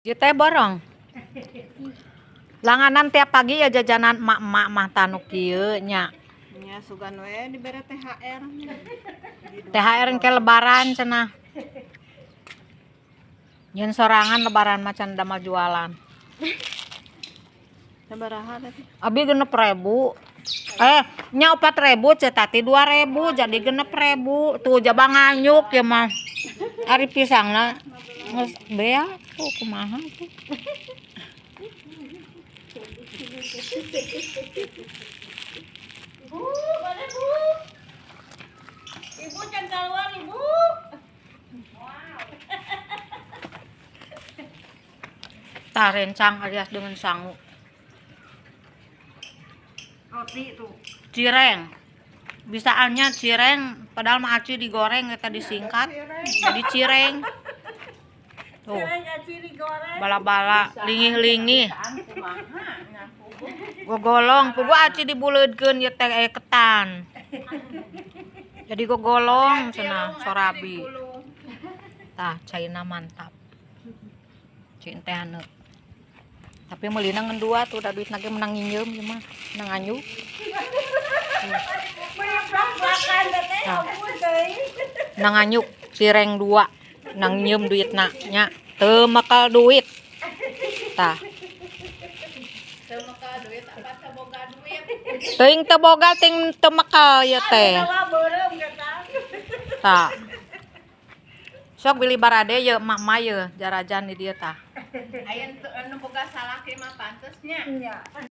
Ieu teh borong. Langanan tiap pagi ya jajanan emak-emak mah tanu kieu nya. Nya sugan we dibere THR. THR ke lebaran cenah. Nyen sorangan lebaran mah can damel jualan. Sabaraha teh? Abi 6.000. Nya 4.000 ceu tati 2.000 jadi 6.000. Tuh jaba nganyuk ya mah. Ari pisangna geus bea tuh kumaha tuh. Ibu, mana Bu? Ibu jangan keluar, Ibu. Wow. Tah rencang alias dengan sangu. Roti tuh. Cireng. Bisaannya cireng padahal mah aci digoreng eta disingkat. Jadi cireng. Tuh. Cireng aci digoreng. Bala-bala lingih-lingih. Gogolong, pugu aci dibuleudkeun ieu teh ketan. Jadi gogolong cenah sorabi. Tah caina mantap. Cin teh anu. Tapi meulina ngan dua tuh da duitna ge menang nginjeum ieu mah, menang anyu. Menang anyuk cireng 2, menang nginjeum duitna nya. Teu makal duit. Tah. Teu makal duit apa teu boga duit. Teuing teu boga ting teu makal ieu teh. Tah. Sok beli barade ye emak-emak ye jarajan di dieu tah. Aya nu boga salaki mah pantesnya.